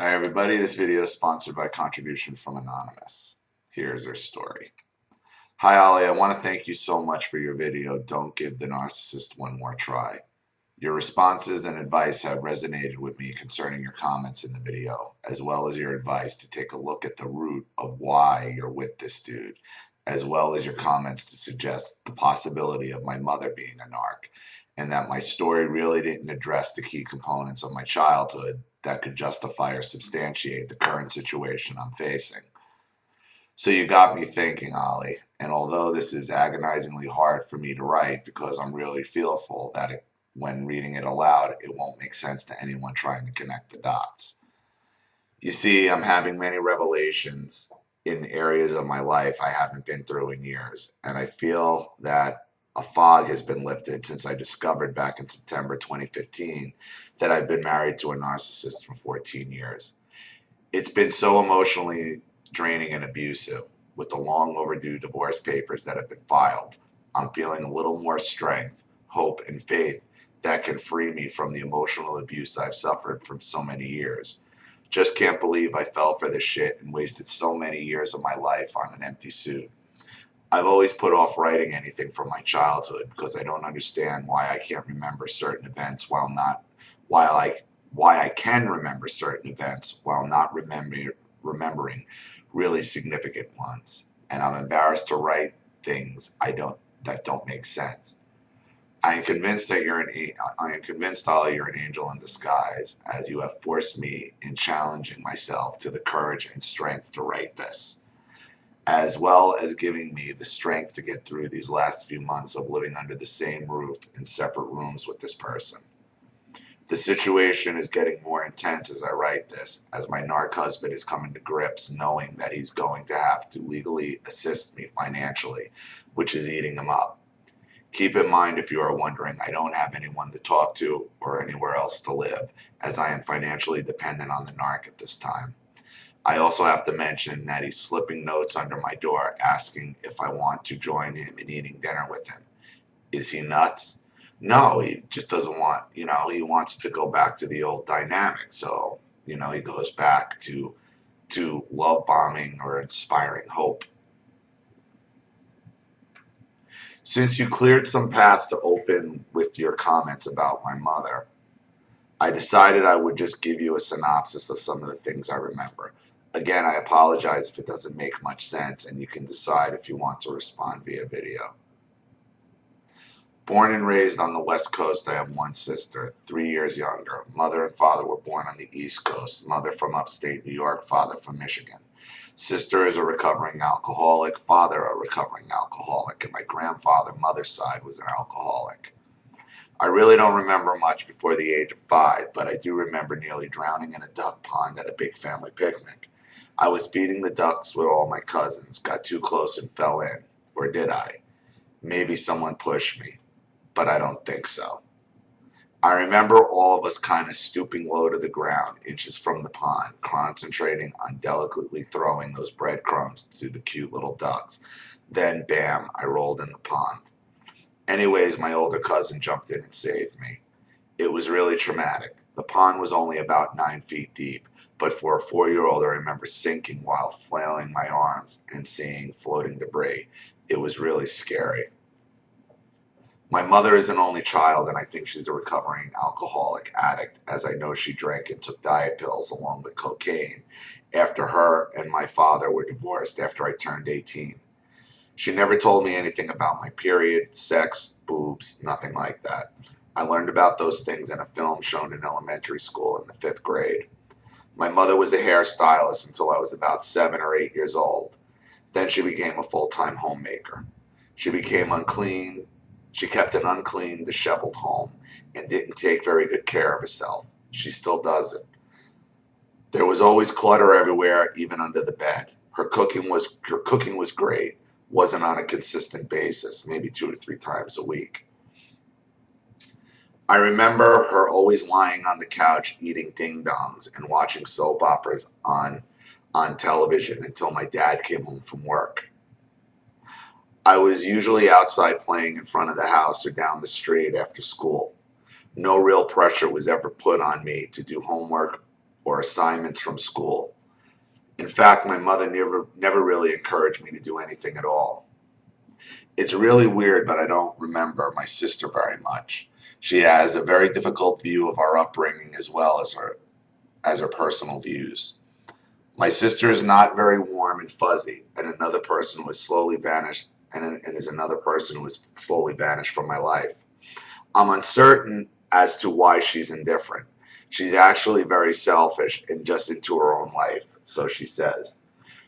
Hi everybody, this video is sponsored by contribution from Anonymous. Here's her story. Hi Ollie, I want to thank you so much for your video, Don't Give the Narcissist One More Try. Your responses and advice have resonated with me concerning your comments in the video, as well as your advice to take a look at the root of why you're with this dude, as well as your comments to suggest the possibility of my mother being a narc, and that my story really didn't address the key components of my childhood that could justify or substantiate the current situation I'm facing. So you got me thinking, Ollie, and although this is agonizingly hard for me to write because I'm really fearful that when reading it aloud, it won't make sense to anyone trying to connect the dots. You see, I'm having many revelations in areas of my life I haven't been through in years, and I feel that a fog has been lifted since I discovered back in September 2015 that I've been married to a narcissist for 14 years. It's been so emotionally draining and abusive with the long overdue divorce papers that have been filed. I'm feeling a little more strength, hope, and faith that can free me from the emotional abuse I've suffered for so many years. Just can't believe I fell for this shit and wasted so many years of my life on an empty suit. I've always put off writing anything from my childhood because I don't understand why I can't remember certain events why I can remember certain events while not remembering really significant ones. And I'm embarrassed to write things that don't make sense. I am convinced, Ollie, you're an angel in disguise, as you have forced me in challenging myself to the courage and strength to write this, as well as giving me the strength to get through these last few months of living under the same roof in separate rooms with this person. The situation is getting more intense as I write this, as my narc husband is coming to grips knowing that he's going to have to legally assist me financially, which is eating him up. Keep in mind, if you are wondering, I don't have anyone to talk to or anywhere else to live, as I am financially dependent on the narc at this time. I also have to mention that he's slipping notes under my door asking if I want to join him in eating dinner with him. Is he nuts? No, he just doesn't want, he wants to go back to the old dynamic. So, he goes back to love bombing or inspiring hope. Since you cleared some paths to open with your comments about my mother, I decided I would just give you a synopsis of some of the things I remember. Again, I apologize if it doesn't make much sense, and you can decide if you want to respond via video. Born and raised on the West Coast, I have one sister, 3 years younger. Mother and father were born on the East Coast. Mother from upstate New York, father from Michigan. Sister is a recovering alcoholic, father a recovering alcoholic, and my grandfather, mother's side, was an alcoholic. I really don't remember much before the age of 5, but I do remember nearly drowning in a duck pond at a big family picnic. I was feeding the ducks with all my cousins, got too close and fell in. Or did I? Maybe someone pushed me, but I don't think so. I remember all of us kind of stooping low to the ground, inches from the pond, concentrating on delicately throwing those breadcrumbs to the cute little ducks. Then, bam, I rolled in the pond. Anyways, my older cousin jumped in and saved me. It was really traumatic. The pond was only about 9 feet deep, but for a 4-year-old, I remember sinking while flailing my arms and seeing floating debris. It was really scary. My mother is an only child, and I think she's a recovering alcoholic addict, as I know she drank and took diet pills along with cocaine after her and my father were divorced after I turned 18. She never told me anything about my period, sex, boobs, nothing like that. I learned about those things in a film shown in elementary school in the 5th grade. My mother was a hairstylist until I was about 7 or 8 years old. Then she became a full-time homemaker. She became unclean. She kept an unclean, disheveled home and didn't take very good care of herself. She still doesn't. There was always clutter everywhere, even under the bed. Her cooking was great. Wasn't on a consistent basis, maybe 2 to 3 times a week. I remember her always lying on the couch eating ding-dongs and watching soap operas on television until my dad came home from work. I was usually outside playing in front of the house or down the street after school. No real pressure was ever put on me to do homework or assignments from school. In fact, my mother never really encouraged me to do anything at all. It's really weird, but I don't remember my sister very much. She has a very difficult view of our upbringing as well as her personal views. My sister is not very warm and fuzzy, and another person who has slowly vanished and is another person who has slowly vanished from my life. I'm uncertain as to why she's indifferent. She's actually very selfish and just into her own life, so she says.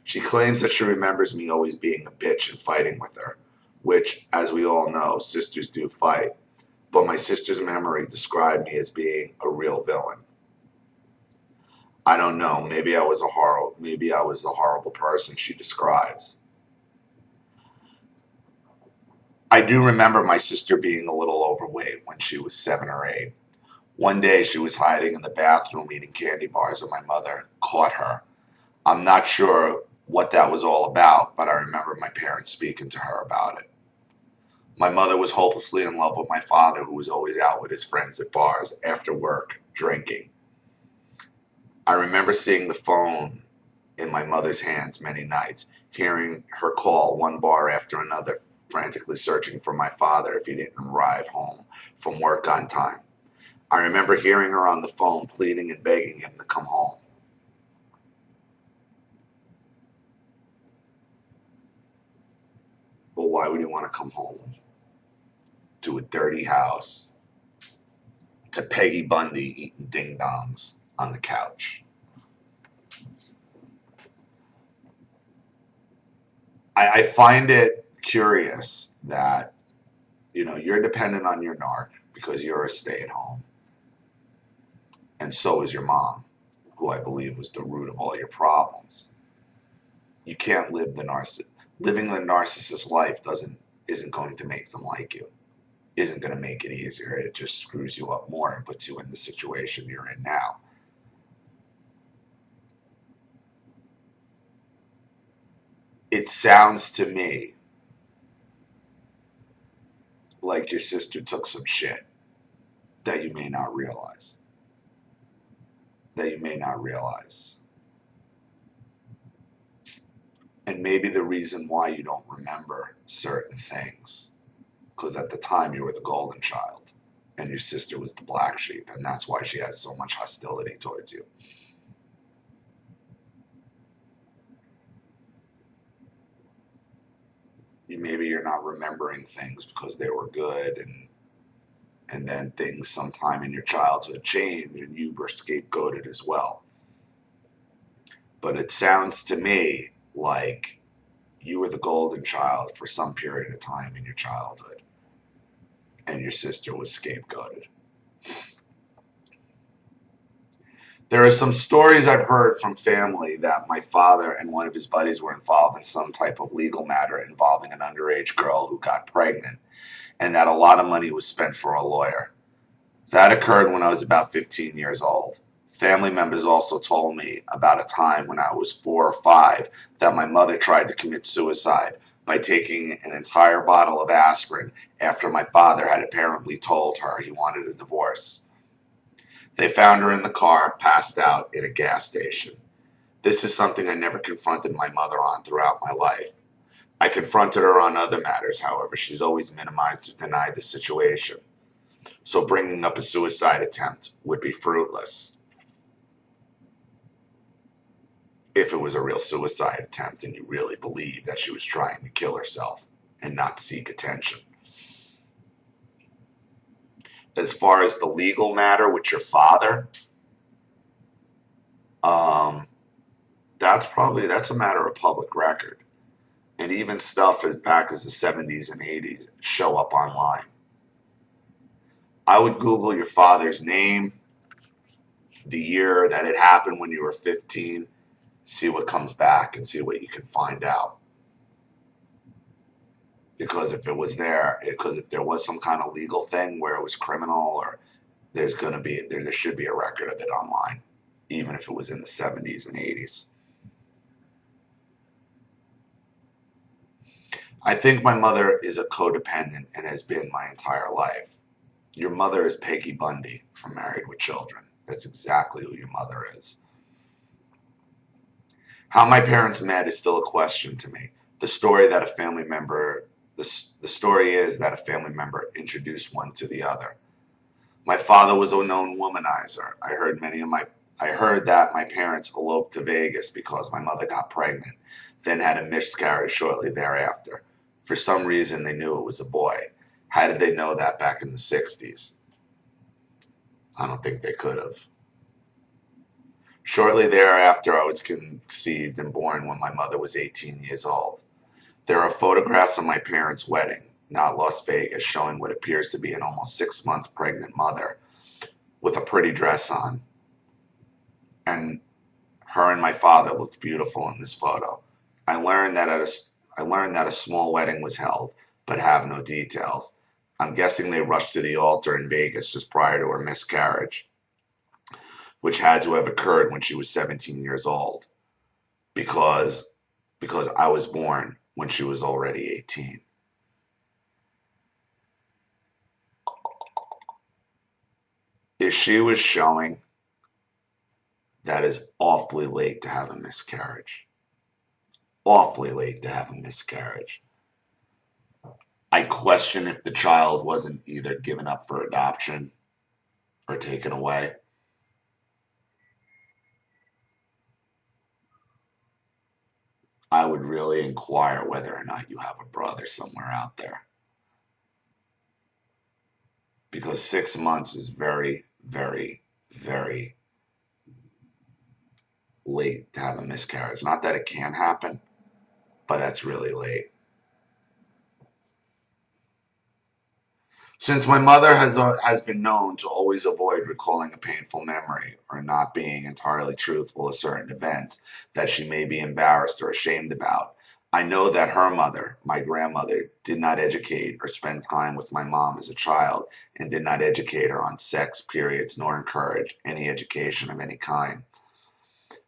She claims that she remembers me always being a bitch and fighting with her, which, as we all know, sisters do fight. But my sister's memory described me as being a real villain. I don't know, maybe I was the horrible person she describes. I do remember my sister being a little overweight when she was 7 or 8. One day she was hiding in the bathroom eating candy bars and my mother caught her. I'm not sure what that was all about, but I remember my parents speaking to her about it. My mother was hopelessly in love with my father, who was always out with his friends at bars after work, drinking. I remember seeing the phone in my mother's hands many nights, hearing her call one bar after another, frantically searching for my father if he didn't arrive home from work on time. I remember hearing her on the phone pleading and begging him to come home. But why would he want to come home? To a dirty house, to Peggy Bundy eating ding-dongs on the couch. I find it curious that, you're dependent on your narc because you're a stay-at-home. And so is your mom, who I believe was the root of all your problems. You can't living the narcissist life isn't going to make them like you. Isn't going to make it easier. It just screws you up more and puts you in the situation you're in now. It sounds to me like your sister took some shit that you may not realize. That you may not realize. And maybe the reason why you don't remember certain things, because at the time you were the golden child and your sister was the black sheep, and that's why she has so much hostility towards you. Maybe you're not remembering things because they were good, and then things sometime in your childhood change and you were scapegoated as well. But it sounds to me like you were the golden child for some period of time in your childhood and your sister was scapegoated. There are some stories I've heard from family that my father and one of his buddies were involved in some type of legal matter involving an underage girl who got pregnant, and that a lot of money was spent for a lawyer. That occurred when I was about 15 years old. Family members also told me about a time when I was 4 or 5 that my mother tried to commit suicide by taking an entire bottle of aspirin after my father had apparently told her he wanted a divorce. They found her in the car, passed out in a gas station. This is something I never confronted my mother on throughout my life. I confronted her on other matters, however. She's always minimized or denied the situation. So bringing up a suicide attempt would be fruitless. If it was a real suicide attempt and you really believe that she was trying to kill herself and not seek attention. As far as the legal matter with your father, that's a matter of public record. And even stuff as back as the 70s and 80s show up online. I would Google your father's name, the year that it happened when you were 15, see what comes back and see what you can find out. Because if there was some kind of legal thing where it was criminal, or there should be a record of it online, even if it was in the 70s and 80s. I think my mother is a codependent and has been my entire life. Your mother is Peggy Bundy from Married with Children. That's exactly who your mother is. How my parents met is still a question to me. The story that a family member, the story is that a family member introduced one to the other. My father was a known womanizer. I heard that my parents eloped to Vegas because my mother got pregnant, then had a miscarriage shortly thereafter. For some reason, they knew it was a boy. How did they know that back in the 60s? I don't think they could have. Shortly thereafter, I was conceived and born when my mother was 18 years old. There are photographs of my parents' wedding, not Las Vegas, showing what appears to be an almost 6-month pregnant mother with a pretty dress on. And her and my father looked beautiful in this photo. I learned that a small wedding was held, but have no details. I'm guessing they rushed to the altar in Vegas just prior to her miscarriage, which had to have occurred when she was 17 years old, because I was born when she was already 18. If she was showing, that is awfully late to have a miscarriage. Awfully late to have a miscarriage. I question if the child wasn't either given up for adoption or taken away. I would really inquire whether or not you have a brother somewhere out there. Because 6 months is very, very, very late to have a miscarriage. Not that it can't happen, but that's really late. Since my mother has been known to always avoid recalling a painful memory or not being entirely truthful of certain events that she may be embarrassed or ashamed about, I know that her mother, my grandmother, did not educate or spend time with my mom as a child and did not educate her on sex, periods, nor encourage any education of any kind.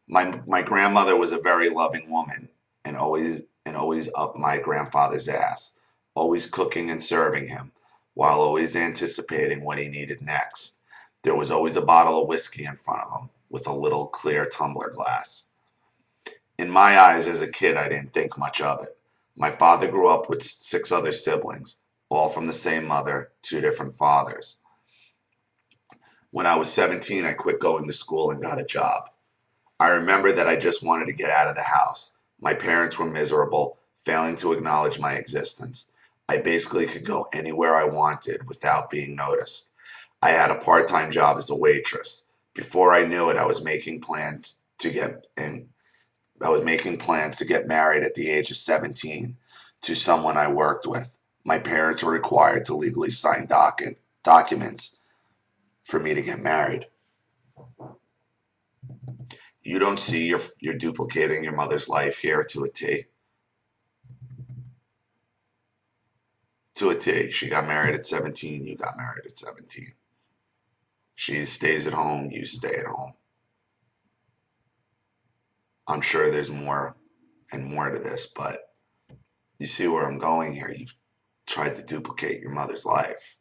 My grandmother was a very loving woman and always up my grandfather's ass, always cooking and serving him, while always anticipating what he needed next. There was always a bottle of whiskey in front of him with a little clear tumbler glass. In my eyes as a kid, I didn't think much of it. My father grew up with 6 other siblings, all from the same mother, 2 different fathers. When I was 17, I quit going to school and got a job. I remember that I just wanted to get out of the house. My parents were miserable, failing to acknowledge my existence. I basically could go anywhere I wanted without being noticed. I had a part-time job as a waitress. Before I knew it, I was making plans to get married at the age of 17 to someone I worked with. My parents were required to legally sign documents for me to get married. You don't see you're duplicating your mother's life here to a T. To a T. She got married at 17, you got married at 17. She stays at home, you stay at home. I'm sure there's more and more to this, but you see where I'm going here. You've tried to duplicate your mother's life.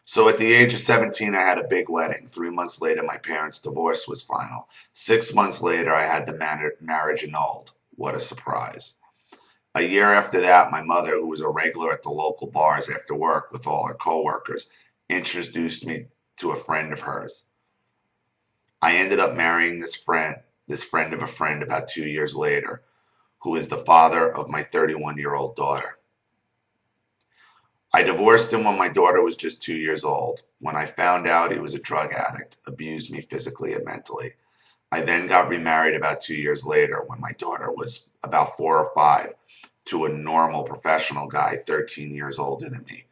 So at the age of 17, I had a big wedding. 3 months later, my parents' divorce was final. 6 months later, I had the marriage annulled. What a surprise. A year after that, my mother, who was a regular at the local bars after work with all her coworkers, introduced me to a friend of hers. I ended up marrying this friend of a friend about 2 years later, who is the father of my 31-year-old daughter. I divorced him when my daughter was just 2 years old. When I found out he was a drug addict, abused me physically and mentally. I then got remarried about 2 years later when my daughter was about 4 or 5 to a normal professional guy 13 years older than me,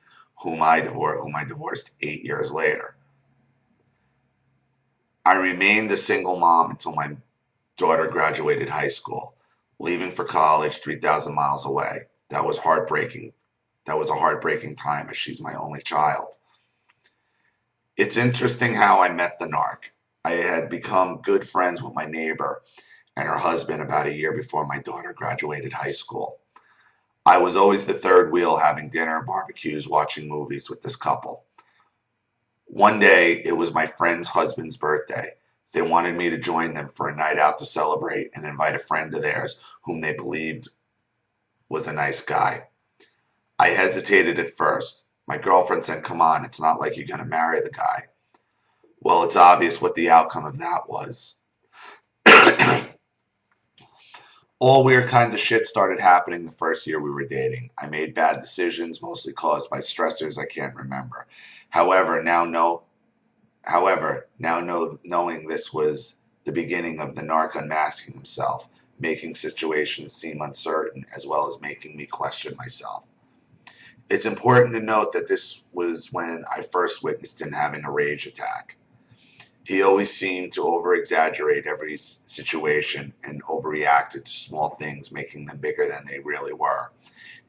whom I divorced 8 years later. I remained a single mom until my daughter graduated high school, leaving for college 3,000 miles away. That was heartbreaking. That was a heartbreaking time as she's my only child. It's interesting how I met the narc. I had become good friends with my neighbor and her husband about a year before my daughter graduated high school. I was always the third wheel, having dinner, barbecues, watching movies with this couple. One day, it was my friend's husband's birthday. They wanted me to join them for a night out to celebrate and invite a friend of theirs whom they believed was a nice guy. I hesitated at first. My girlfriend said, "Come on, it's not like you're going to marry the guy." Well, it's obvious what the outcome of that was. All weird kinds of shit started happening the first year we were dating. I made bad decisions, mostly caused by stressors I can't remember. However, knowing this was the beginning of the narc unmasking himself, making situations seem uncertain, as well as making me question myself. It's important to note that this was when I first witnessed him having a rage attack. He always seemed to over-exaggerate every situation and overreacted to small things, making them bigger than they really were.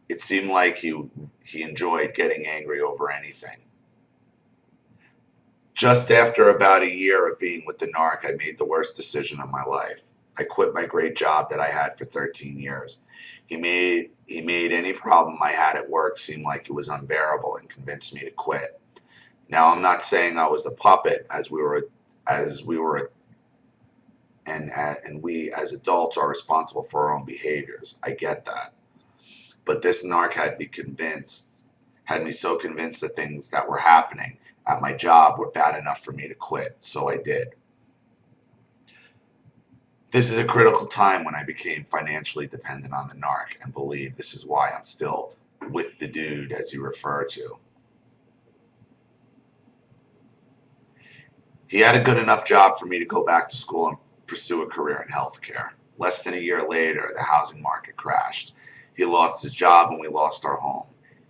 It seemed like he enjoyed getting angry over anything. Just after about a year of being with the narc, I made the worst decision of my life. I quit my great job that I had for 13 years. He made any problem I had at work seem like it was unbearable and convinced me to quit. Now, I'm not saying I was a puppet, as we were and we as adults are responsible for our own behaviors. I get that. But this narc had me so convinced that things that were happening at my job were bad enough for me to quit, so I did. This is a critical time when I became financially dependent on the narc and believe this is why I'm still with the dude, as you refer to. He had a good enough job for me to go back to school and pursue a career in healthcare. Less than a year later, the housing market crashed. He lost his job and we lost our home.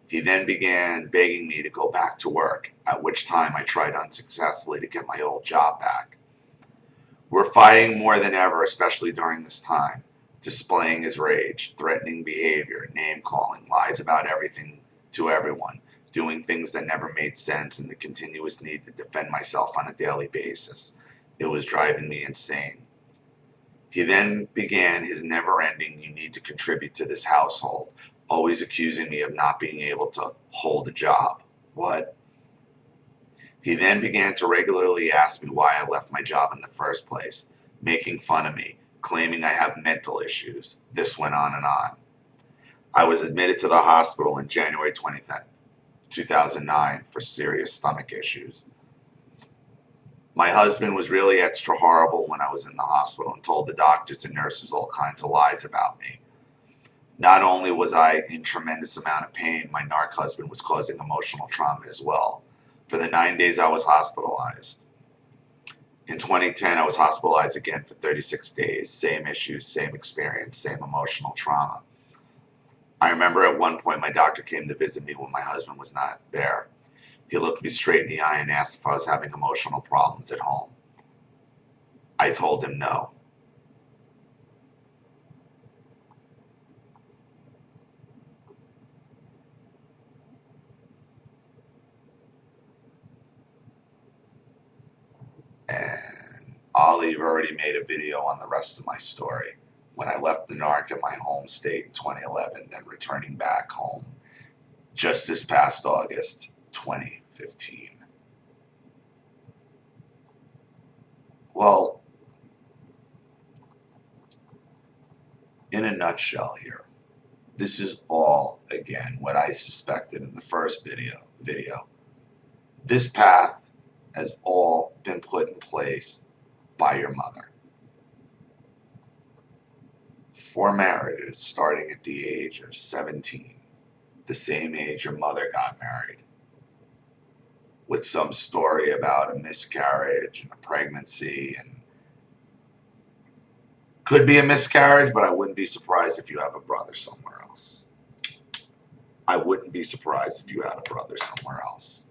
He then began begging me to go back to work, at which time I tried unsuccessfully to get my old job back. We're fighting more than ever, especially during this time, displaying his rage, threatening behavior, name-calling, lies about everything to everyone, doing things that never made sense, and the continuous need to defend myself on a daily basis. It was driving me insane. He then began his never-ending, "you need to contribute to this household," always accusing me of not being able to hold a job. What? He then began to regularly ask me why I left my job in the first place, making fun of me, claiming I have mental issues. This went on and on. I was admitted to the hospital in January 2009 for serious stomach issues. My husband was really extra horrible when I was in the hospital and told the doctors and nurses all kinds of lies about me. Not only was I in tremendous amount of pain, my narc husband was causing emotional trauma as well. For the 9 days I was hospitalized. In 2010, I was hospitalized again for 36 days. Same issues, same experience, same emotional trauma. I remember at one point my doctor came to visit me when my husband was not there. He looked me straight in the eye and asked if I was having emotional problems at home. I told him no. And Olive already made a video on the rest of my story. When I left the narc at my home state in 2011, then returning back home just this past August 2015. Well, in a nutshell here, this is all, again, what I suspected in the first video. This path has all been put in place by your mother. 4 marriages starting at the age of 17, the same age your mother got married, with some story about a miscarriage and a pregnancy, and could be a miscarriage, but I wouldn't be surprised if you have a brother somewhere else. I wouldn't be surprised if you had a brother somewhere else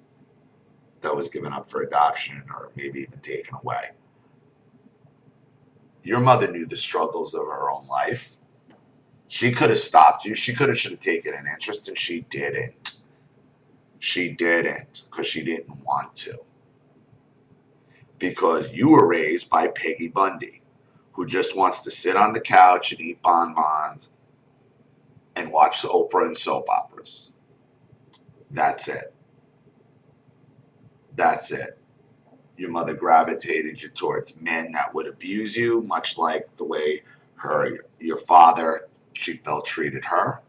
that was given up for adoption or maybe even taken away. Your mother knew the struggles of her own life. She could have stopped you. She should have taken an interest, and she didn't. She didn't, because she didn't want to. Because you were raised by Peggy Bundy, who just wants to sit on the couch and eat bonbons and watch Oprah and soap operas. That's it. That's it. Your mother gravitated you towards men that would abuse you, much like the way your father, she felt, treated her.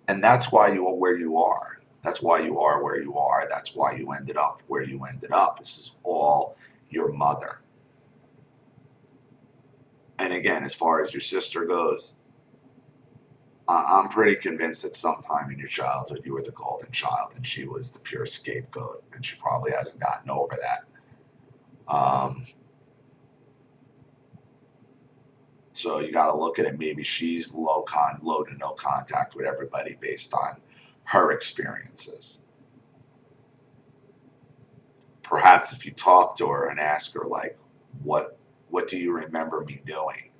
And that's why you are where you are. That's why you are where you are. That's why you ended up where you ended up. This is all your mother. And again, as far as your sister goes, I'm pretty convinced that sometime in your childhood you were the golden child and she was the pure scapegoat, and she probably hasn't gotten over that. So you got to look at it. Maybe she's low to no contact with everybody based on her experiences. Perhaps if you talk to her and ask her, like, what do you remember me doing?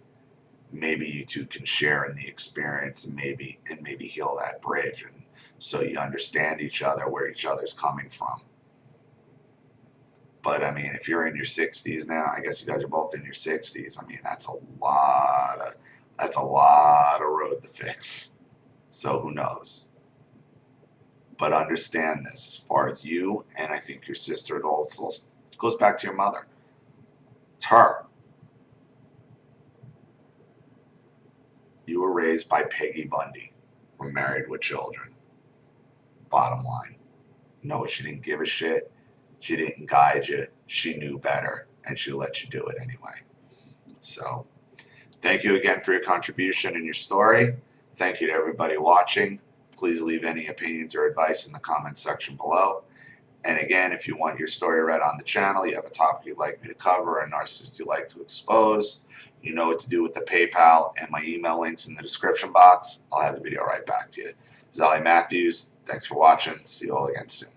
Maybe you two can share in the experience and maybe heal that bridge, and so you understand each other, where each other's coming from. But I mean, if you're in your 60s now, I guess you guys are both in your 60s. I mean, that's a lot of road to fix. So who knows? But understand this, as far as you, and I think your sister, it also goes back to your mother. It's her. You were raised by Peggy Bundy from Married with Children. Bottom line. No, she didn't give a shit. She didn't guide you. She knew better, and she let you do it anyway. So, thank you again for your contribution and your story. Thank you to everybody watching. Please leave any opinions or advice in the comments section below. And again, if you want your story read on the channel, you have a topic you'd like me to cover, a narcissist you'd like to expose, you know what to do with the PayPal and my email links in the description box. I'll have the video right back to you. This is Ali Matthews. Thanks for watching. See you all again soon.